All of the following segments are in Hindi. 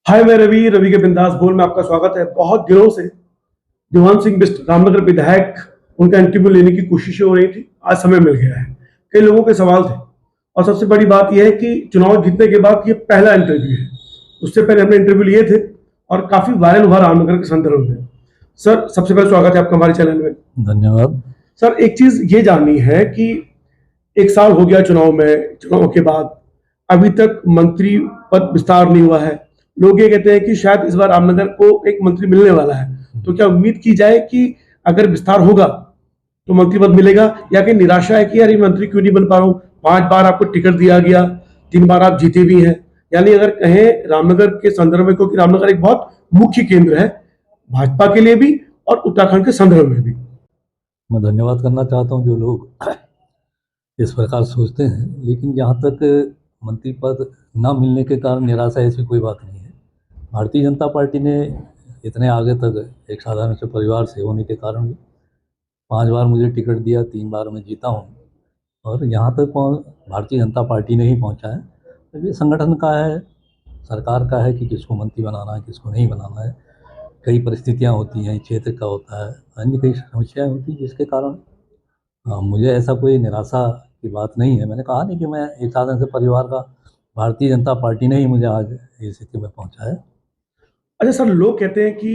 हाय, मैं रवि रवि के बिंदास बोल में आपका स्वागत है। बहुत दिनों से दिवान सिंह बिष्ट रामनगर विधायक उनका इंटरव्यू लेने की कोशिशें हो रही थी। आज समय मिल गया है। कई लोगों के सवाल थे और सबसे बड़ी बात यह है कि चुनाव जीतने के बाद ये पहला इंटरव्यू है। उससे पहले हमने इंटरव्यू लिए थे और काफी वायरल हुआ रामनगर के संदर्भ में। सर, सबसे पहले स्वागत है आपका हमारे चैनल में। धन्यवाद। सर, एक चीज ये जाननी है कि एक साल हो गया चुनाव में, चुनाव के बाद अभी तक मंत्री पद विस्तार नहीं हुआ है। लोग ये कहते हैं कि शायद इस बार रामनगर को एक मंत्री मिलने वाला है। तो क्या उम्मीद की जाए कि अगर विस्तार होगा तो मंत्री पद मिलेगा, या कि निराशा है कि यार ये मंत्री क्यों नहीं बन पा रहा हूं? 5 बार आपको टिकट दिया गया, 3 बार आप जीते भी हैं। यानी अगर कहें रामनगर के संदर्भ में, क्योंकि रामनगर एक बहुत मुख्य केंद्र है भाजपा के लिए भी और उत्तराखंड के संदर्भ में भी। मैं धन्यवाद करना चाहता हूं जो लोग इस प्रकार सोचते हैं, लेकिन जहां तक मंत्री पद न मिलने के कारण निराशा, ऐसी कोई बात नहीं है। भारतीय जनता पार्टी ने इतने आगे तक एक साधारण से परिवार से होने के कारण भी 5 बार मुझे टिकट दिया, 3 बार मैं जीता हूं और यहाँ तक भारतीय जनता पार्टी ने ही पहुँचा है। तो ये संगठन का है, सरकार का है कि किसको मंत्री बनाना है, किसको नहीं बनाना है। कई परिस्थितियाँ होती हैं, क्षेत्र का होता है, अन्य कई समस्याएँ होती हैं, जिसके कारण मुझे ऐसा कोई निराशा की बात नहीं है। मैंने कहा नहीं कि मैं एक साधारण से परिवार का, भारतीय जनता पार्टी ने ही मुझे आज इस स्थिति में पहुंचाया है। अच्छा सर, लोग कहते हैं कि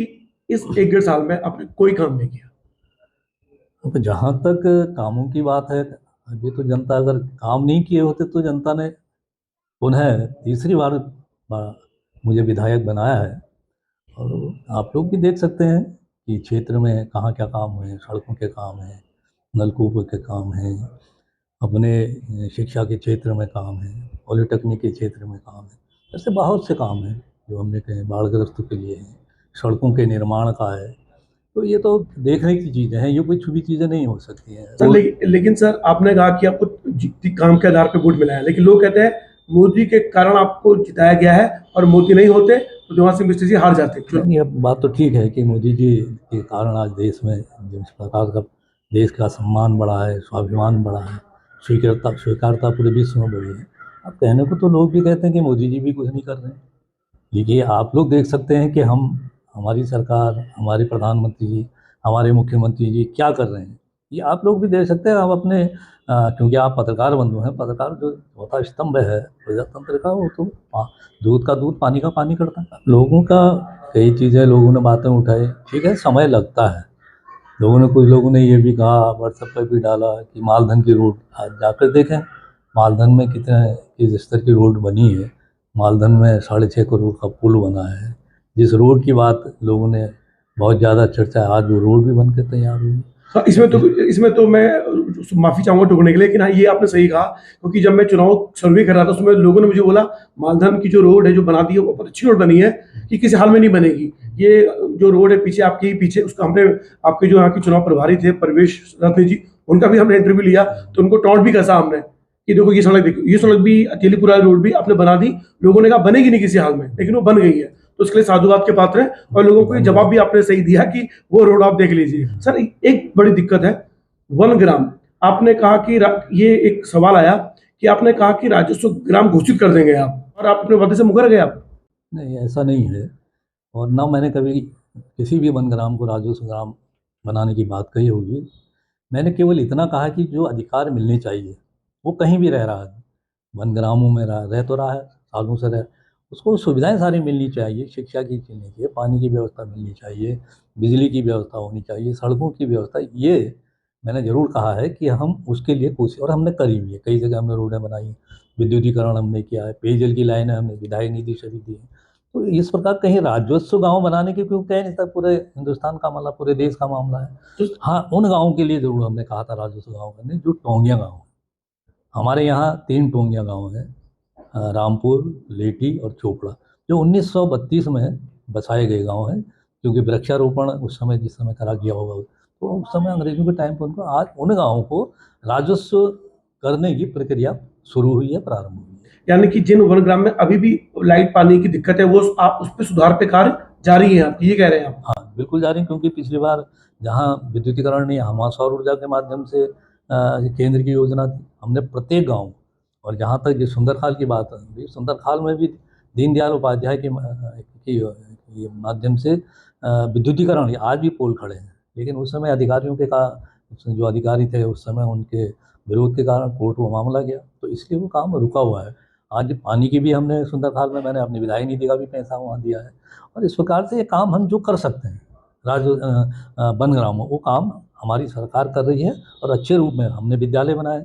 इस 1 डेढ़ साल में आपने कोई काम नहीं किया। तो जहाँ तक कामों की बात है, अभी तो जनता, अगर काम नहीं किए होते तो जनता ने पुनः तीसरी बार मुझे विधायक बनाया है। और आप लोग भी देख सकते हैं कि क्षेत्र में कहाँ क्या काम हुए हैं। सड़कों के काम हैं, नलकूपों के काम हैं, अपने शिक्षा के क्षेत्र में काम है, पॉलिटेक्निक के क्षेत्र में काम है। ऐसे बहुत से काम हैं जो हमने कहे बाढ़ग्रस्तों के लिए हैं, सड़कों के निर्माण का है। तो ये तो देखने की चीज़ें हैं, ये कोई छुपी चीज़ें नहीं हो सकती हैं। सर, लेकिन सर, आपने कहा कि आपको काम के आधार पर वोट मिला है, लेकिन लोग कहते हैं मोदी के कारण आपको जिताया गया है और मोदी नहीं होते तो दिवान सिंह बिष्ट जी हार जाते। ये बात तो ठीक है कि मोदी जी के कारण आज देश में जिस प्रकार का देश का सम्मान बढ़ा है, स्वाभिमान बढ़ा है, स्वीकारता पूरे विश्व में बढ़ी है। अब कहने को तो लोग भी कहते हैं कि मोदी जी भी कुछ नहीं कर रहे हैं। देखिए, आप लोग देख सकते हैं कि हमारी सरकार, हमारे प्रधानमंत्री जी, हमारे मुख्यमंत्री जी क्या कर रहे हैं, ये आप लोग भी देख सकते हैं। आप अपने क्योंकि आप पत्रकार बंधु हैं, पत्रकार जो चौथा स्तंभ है प्रजातंत्र का, वो तो दूध का दूध, पानी का पानी करता है। लोगों का कई चीज़ें, लोगों ने बातें उठाई, ठीक है, समय लगता है। कुछ लोगों ने ये भी कहा, व्हाट्सएप पर भी डाला कि मालधन की रोड, आज जाकर देखें मालधन में कितने किस स्तर की रोड बनी है। मालधन में 6.5 करोड़ का पुल बना है। जिस रोड की बात लोगों ने बहुत ज़्यादा चर्चा है, आज वो रोड भी बन के तैयार हुई। हाँ, इसमें तो मैं माफी चाहूंगा टोकने के लिए, लेकिन हाँ, ये आपने सही कहा। क्योंकि जब मैं चुनाव सर्वे कर रहा था उसमें लोगों ने मुझे बोला मालधन की जो रोड है जो बना दी है वो बहुत अच्छी रोड बनी है, कि किसी हाल में नहीं बनेगी। ये जो रोड है पीछे आपके ही पीछे, उसका हमने आपके जो यहाँ के चुनाव प्रभारी थे परवेश रत्न जी, उनका भी हमने इंटरव्यू लिया तो उनको टॉन्ट भी कसा हमने कि देखो ये सड़क भी, अकेलीपुरा रोड भी आपने बना दी। लोगों ने कहा बनेगी नहीं किसी हाल में, लेकिन वो बन गई है। तो उसके लिए साधुवाद के पात्र है और लोगों को जवाब भी आपने सही दिया कि वो रोड आप देख लीजिए। सर, एक बड़ी दिक्कत है वन ग्राम। आपने कहा कि ये एक सवाल आया कि आपने कहा कि राजस्व ग्राम घोषित कर देंगे आप, और आप अपने वादे से मुकर गए आप। नहीं, ऐसा नहीं है। और ना मैंने कभी किसी भी वन ग्राम को राजस्व ग्राम बनाने की बात कही होगी। मैंने केवल इतना कहा कि जो अधिकार मिलने चाहिए वो कहीं भी रह रहा है, वन ग्रामों में रह तो रहा है, सालों से रह, उसको सुविधाएं सारी मिलनी चाहिए। शिक्षा की मिलनी चाहिए, पानी की व्यवस्था मिलनी चाहिए, बिजली की व्यवस्था होनी चाहिए, सड़कों की व्यवस्था। ये मैंने ज़रूर कहा है कि हम उसके लिए कोशिश, और हमने करी भी है। कई जगह हमने रोडें बनाई, विद्युतीकरण हमने किया है, पेयजल की लाइनें हमने विधायक निधि से भी दी है। तो इस प्रकार कहीं राजस्व गाँव बनाने की क्यों कह नहीं सकता, पूरे हिंदुस्तान का मामला, पूरे देश का मामला है। तो हाँ, उन गाँवों के लिए ज़रूर हमने कहा था राजस्व गाँव करने, जो टोंगिया गाँव है। हमारे यहाँ 3 टोंगिया गाँव हैं, रामपुर, लेटी और चोपड़ा, जो 1932 में बसाए गए गाँव हैं। क्योंकि वृक्षारोपण उस समय, जिस समय करा गया होगा, तो उस समय अंग्रेजों के टाइम पर उनको, आज उन गाँवों को राजस्व करने की प्रक्रिया शुरू हुई है, प्रारंभ हुई है। यानी कि जिन वन ग्राम में अभी भी लाइट पानी की दिक्कत है, वो आप उस पर सुधार पे कार्य जारी है, आप ये कह रहे हैं आप? हाँ, बिल्कुल जारी, क्योंकि पिछली बार जहाँ विद्युतीकरण नहीं, हमारा सौर ऊर्जा के माध्यम से केंद्र की योजना थी, हमने प्रत्येक गाँव, और जहाँ तक ये सुंदरखाल की बात है, सुंदरखाल में भी दीनदयाल उपाध्याय की के माध्यम से विद्युतीकरण, आज भी पोल खड़े हैं, लेकिन उस समय अधिकारियों के जो अधिकारी थे उस समय उनके विरोध के कारण कोर्ट में मामला गया, तो इसलिए वो काम रुका हुआ है। आज पानी की भी हमने सुंदरखाल में मैंने अपनी विधायी निधि का भी पैसा वहाँ दिया है, और इस प्रकार से ये काम हम जो कर सकते हैं वन ग्रामों, वो काम हमारी सरकार कर रही है और अच्छे रूप में। हमने विद्यालय बनाए,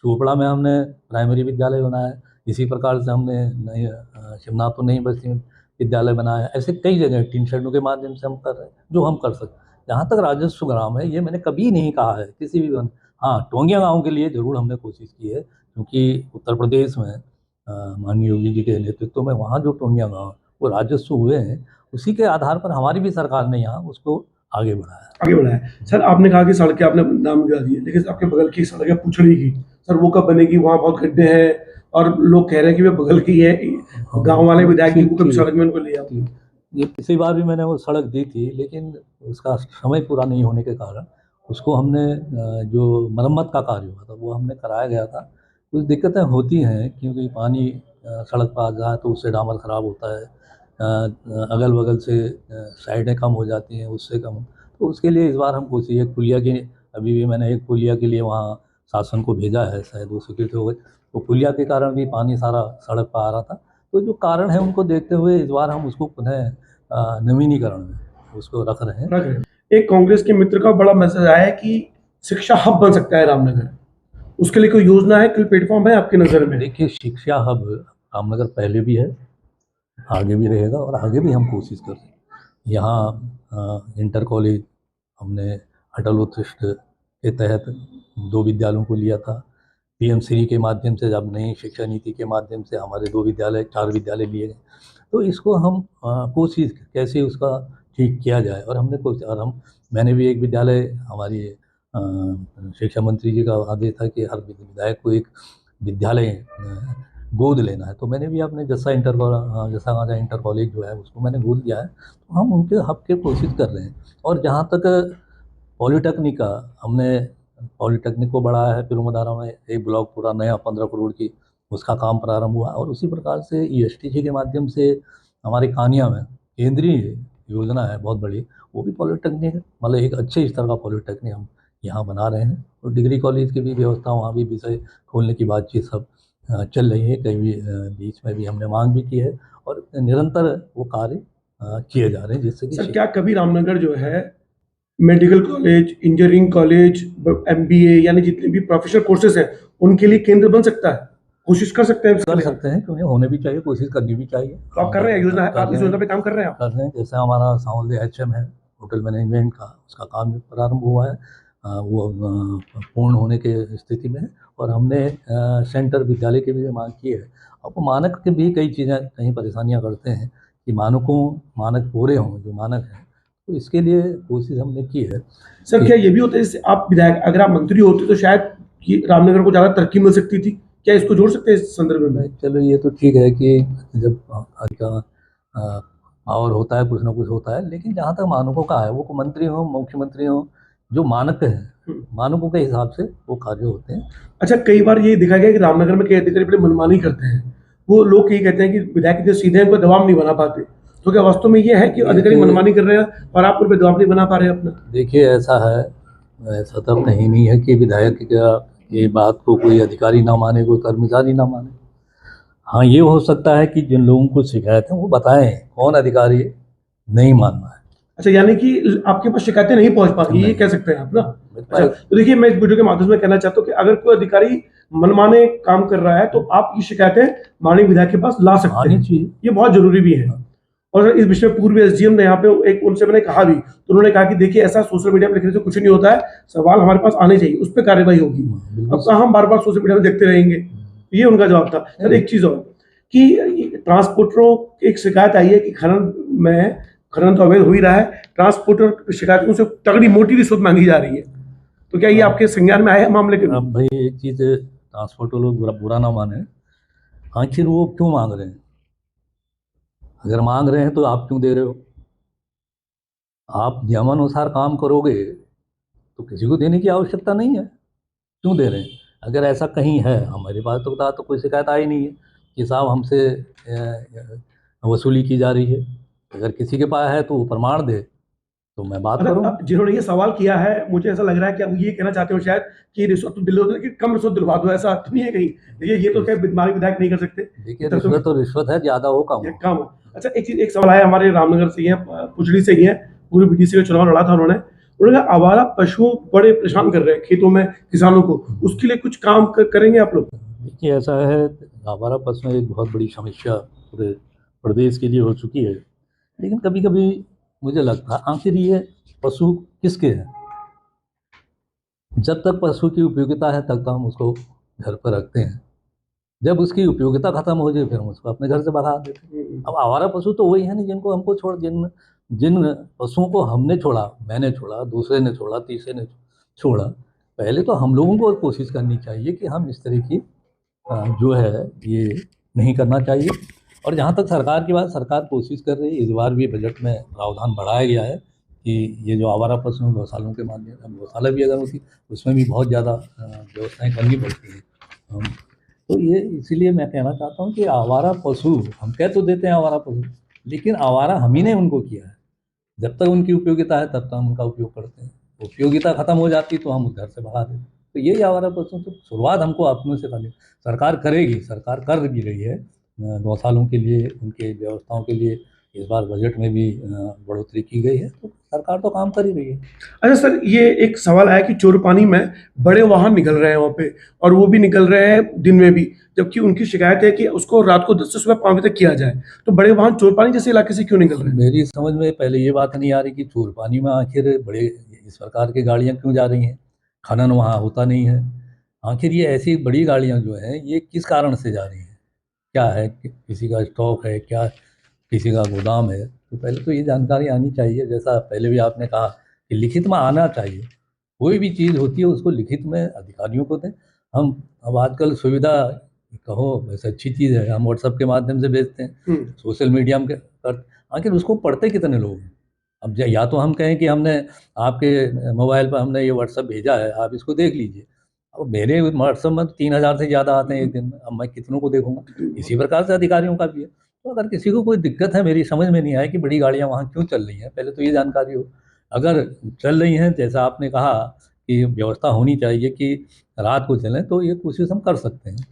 चोपड़ा में हमने प्राइमरी विद्यालय बनाया, इसी प्रकार से हमने शिवनाथ तो नई बस्ती में विद्यालय बनाया। ऐसे कई जगह टीन शेडों के माध्यम से हम कर रहे हैं जो हम कर सकते हैं। जहाँ तक राजस्व ग्राम है, ये मैंने कभी नहीं कहा है किसी भी हाँ, टोंगिया गाँव के लिए ज़रूर हमने कोशिश की है, क्योंकि उत्तर प्रदेश में माननीय योगी जी के नेतृत्व में वहाँ जो टोंगिया गाँव वो राजस्व हुए हैं, उसी के आधार पर हमारी भी सरकार ने यहाँ उसको आगे बढ़ाया। सर, आपने कहा कि सड़कें आपने नाम गिरा दी है, लेकिन आपके बगल की सड़क है पुछड़ी की, सर वो कब बनेगी? वहाँ बहुत गड्ढे हैं और लोग कह रहे हैं कि वे बगल की है, गांव वाले विधायक जी को कभी सड़क में उनको ले आओ। ये पिछली बार भी मैंने वो सड़क दी थी, लेकिन उसका समय पूरा नहीं होने के कारण उसको हमने जो मरम्मत का कार्य हुआ था वो हमने कराया गया था। कुछ दिक्कतें होती हैं, क्योंकि पानी सड़क पर आ जाए तो उससे डामर ख़राब होता है, अगल बगल से साइडें कम हो जाती हैं, उससे कम। तो उसके लिए इस बार हम कोशिश, एक पुलिया की अभी भी मैंने एक पुलिया के लिए वहाँ शासन को भेजा है, शायद वो स्वीकृत हो गई। तो पुलिया के कारण भी पानी सारा सड़क पर आ रहा था, तो जो कारण है उनको देखते हुए इस बार हम उसको पुनः नवीनीकरण में उसको रख रहे हैं। एक कांग्रेस के मित्र का बड़ा मैसेज आया है कि शिक्षा हब बन सकता है रामनगर, उसके लिए कोई योजना है, कोई प्लेटफॉर्म है आपकी नज़र में? देखिए, शिक्षा हब रामनगर पहले भी है, आगे भी रहेगा और आगे भी हम कोशिश कर रहे हैं। यहाँ इंटर कॉलेज हमने अटल उत्कृष्ट के तहत 2 विद्यालयों को लिया था। पीएम श्री के माध्यम से, जब नई शिक्षा नीति के माध्यम से हमारे 2 विद्यालय 4 विद्यालय लिए गए। तो इसको हम कोशिश कैसे उसका ठीक किया जाए, और हमने कोशिश, और मैंने भी एक विद्यालय, हमारी शिक्षा मंत्री जी का आदेश था कि हर विधायक को एक विद्यालय गोद लेना है, तो मैंने भी अपने जस्सा गांजा इंटर कॉलेज जो है उसको मैंने गोद लिया है। तो हम उनके हब के कोशिश कर रहे हैं। और जहाँ तक पॉलिटेक्निक का, हमने पॉलिटेक्निक को बढ़ाया है। पिरुमदारा में एक ब्लॉक पूरा नया 15 करोड़ की उसका काम प्रारंभ हुआ, और उसी प्रकार से ESTG के माध्यम से हमारे कानिया में केंद्रीय योजना है बहुत बड़ी, वो भी पॉलिटेक्निक है, मतलब एक अच्छे स्तर का पॉलिटेक्निक हम यहाँ बना रहे हैं। और डिग्री कॉलेज की भी व्यवस्था, वहाँ भी विषय खोलने की बातचीत सब चल रही है। कहीं भी बीच में भी हमने मांग भी की है, और निरंतर वो कार्य किए जा रहे हैं, जिससे कि सर क्या कभी रामनगर जो है medical college, engineering college, MBA यानी जितने भी प्रोफेशनल कोर्सेज हैं उनके लिए केंद्र बन सकता है? कोशिश कर सकते हैं? कर सकते हैं, क्योंकि होने भी चाहिए, कोशिश करनी भी चाहिए। तो आप कर रहे हैं योजना, आप इस योजना पे काम कर रहे हैं? आप कर रहे हैं। जैसे हमारा सांवल HM है होटल मैनेजमेंट का, उसका काम भी प्रारंभ हुआ है, वो पूर्ण होने के स्थिति में है। और हमने सेंटर विद्यालय की भी मांग की है। अब मानक के भी कई चीज़ें, कहीं परेशानियां करते हैं कि मानक पूरे हों, जो मानक हैं, तो इसके लिए कोशिश हमने की है। सर क्या ये भी होता है, जैसे आप विधायक, अगर आप मंत्री होते तो शायद कि रामनगर को ज़्यादा तरक्की मिल सकती थी, क्या इसको जोड़ सकते हैं इस संदर्भ में? चलो, ये तो ठीक है कि जब का पावर होता है, कुछ ना कुछ होता है, लेकिन जहाँ तक मानकों का है, वो मंत्री हो, मुख्यमंत्री हो, जो मानक हैं, मानकों के हिसाब से वो कार्य होते हैं। अच्छा, कई बार ये देखा गया कि रामनगर में कई अधिकारी बड़े मनमानी करते हैं, वो लोग यही कहते हैं कि विधायक इतने सीधे हैं, उनको दबाव नहीं बना पाते, तो क्या वास्तव में ये है कि अधिकारी मनमानी कर रहे हैं और आप उन पर दबाव नहीं बना पा रहे हैं अपना? देखिए, ऐसा है, ऐसा तो कहीं नहीं है कि विधायक की बात को कोई अधिकारी ना माने, कोई कर्मचारी ना माने। हाँ, ये हो सकता है कि जिन लोगों को शिकायत है वो बताएं कौन अधिकारी नहीं मानना है। अच्छा, यानी कि आपके पास शिकायतें नहीं पहुंच पाती, ये कह सकते हैं आप ना? अच्छा, तो देखिए, मैं इस वीडियो के माध्यम से कहना चाहता हूँ कि अगर कोई अधिकारी मनमाने काम कर रहा है तो आप ये शिकायतें माननीय विधायक के पास ला सकते हैं, ये बहुत जरूरी भी है। और इस विषय में पूर्व SDM ने यहाँ पे एक, उनसे मैंने कहा भी, तो उन्होंने कहा कि देखिए, ऐसा सोशल मीडिया में लिखने से कुछ नहीं होता है, सवाल हमारे पास आने चाहिए, उस पर कार्रवाई होगी। अब कहाँ हम बार बार सोशल मीडिया में देखते रहेंगे, ये उनका जवाब था। सर एक चीज़ और कि ट्रांसपोर्टरों की एक शिकायत आई है कि खनन तो अवैध हो ही रहा है, ट्रांसपोर्टर शिकायतों से तगड़ी मोटी रिश्वत मांगी जा रही है, तो क्या ये आपके संज्ञान में आया मामले के? अब भाई, एक चीज़, ट्रांसपोर्टर लोग बुरा ना माने, आखिर वो क्यों मांग रहे हैं? अगर मांग रहे हैं तो आप क्यों दे रहे हो? आप नियमानुसार काम करोगे तो किसी को देने की आवश्यकता नहीं है, क्यों दे रहे हैं? अगर ऐसा कहीं है, हमारे पास तो कोई शिकायत आई नहीं है कि साहब हमसे वसूली की जा रही है, अगर किसी के पास है तो वो प्रमाण दे, तो मैं बात अच्छा, करूँ। जिन्होंने ये सवाल किया है, मुझे ऐसा लग रहा है कि अब ये कहना चाहते हो शायद कि रिश्वत तो दिलो कि कम रिश्वत दिलवा दो, ऐसा तो नहीं है कहीं? देखिए, ये तो खैर हमारे विधायक नहीं कर सकते। देखिए, इतना तो रिश्वत तो रिश्वत है, ज़्यादा हो कम ये हो। कम हो। अच्छा, एक सवाल आया हमारे रामनगर से ही है, पुचड़ी से ही है, पूर्व बीडीसी का चुनाव लड़ा था उन्होंने कहा आवारा पशु बड़े परेशान कर रहे हैं खेतों में किसानों को, उसके लिए कुछ काम करेंगे आप लोग? देखिए, ऐसा है, आवारा पशु एक बहुत बड़ी समस्या पूरे प्रदेश के लिए हो चुकी है। लेकिन कभी कभी मुझे लगता है आखिर ये पशु किसके हैं? जब तक पशु की उपयोगिता है तब तक हम उसको घर पर रखते हैं। जब उसकी उपयोगिता खत्म हो जाए फिर हम उसको अपने घर से भगा देते हैं। अब आवारा पशु तो वही है ना जिनको हमको छोड़ जिन जिन पशुओं को हमने छोड़ा, मैंने छोड़ा, दूसरे ने छोड़ा, तीसरे ने छोड़ा। पहले तो हम लोगों को कोशिश करनी चाहिए कि हम इस तरह की जो है ये नहीं करना चाहिए। और जहाँ तक सरकार की बात, सरकार कोशिश कर रही है। इस बार भी बजट में प्रावधान बढ़ाया गया है कि ये जो आवारा पशु हैं गौशालों के माध्यम से, गौशाला भी अगर होती उसमें भी बहुत ज़्यादा व्यवस्थाएं करनी पड़ती हैं। तो ये इसीलिए मैं कहना चाहता हूँ कि आवारा पशु हम कह तो देते हैं आवारा पशु, लेकिन आवारा हम ही ने उनको किया है। जब तक उनकी उपयोगिता है तब तक हम उनका उपयोग करते हैं। उपयोगिता खत्म हो जाती तो हम उस घर से भगा देते हैं। तो यही आवारा पशुओं से शुरुआत हमको अपनों से करनी, सरकार करेगी, सरकार कर भी रही है। गौशालों के लिए, उनके व्यवस्थाओं के लिए इस बार बजट में भी बढ़ोतरी की गई है, तो सरकार तो काम कर ही रही है। अच्छा सर, ये एक सवाल आया कि चोरपानी में बड़े वाहन निकल रहे हैं वहाँ पे, और वो भी निकल रहे हैं दिन में भी, जबकि उनकी शिकायत है कि उसको रात को 10 से सुबह 5 बजे तक किया जाए। तो बड़े वाहन चोरपानी जैसे इलाके से क्यों निकल रहे हैं? मेरी समझ में पहले ये बात नहीं आ रही कि चोरपानी में आखिर बड़े इस प्रकार की गाड़ियाँ क्यों जा रही हैं? खनन वहाँ होता नहीं है। आखिर ये ऐसी बड़ी गाड़ियाँ जो हैं ये किस कारण से जा रही हैं? क्या है कि किसी का स्टॉक है, क्या किसी का गोदाम है? तो पहले तो ये जानकारी आनी चाहिए। जैसा पहले भी आपने कहा कि लिखित में आना चाहिए। कोई भी चीज़ होती है उसको लिखित में अधिकारियों को दें। हम अब आजकल सुविधा कहो वैसे अच्छी चीज़ है, हम व्हाट्सएप के माध्यम से भेजते हैं, सोशल मीडिया में कर, आखिर उसको पढ़ते कितने लोग हैं? अब या तो हम कहें कि हमने आपके मोबाइल पर हमने ये व्हाट्सएप भेजा है, आप इसको देख लीजिए। अब मेरे व्हाट्सएप में 3000 से ज़्यादा आते हैं एक दिन में, अब मैं कितनों को देखूँगा? इसी प्रकार से अधिकारियों का भी है। तो अगर किसी को कोई दिक्कत है, मेरी समझ में नहीं आया कि बड़ी गाड़ियाँ वहाँ क्यों चल रही हैं, पहले तो ये जानकारी हो। अगर चल रही हैं जैसा आपने कहा कि व्यवस्था होनी चाहिए कि रात को चलें, तो ये कोशिश हम कर सकते हैं।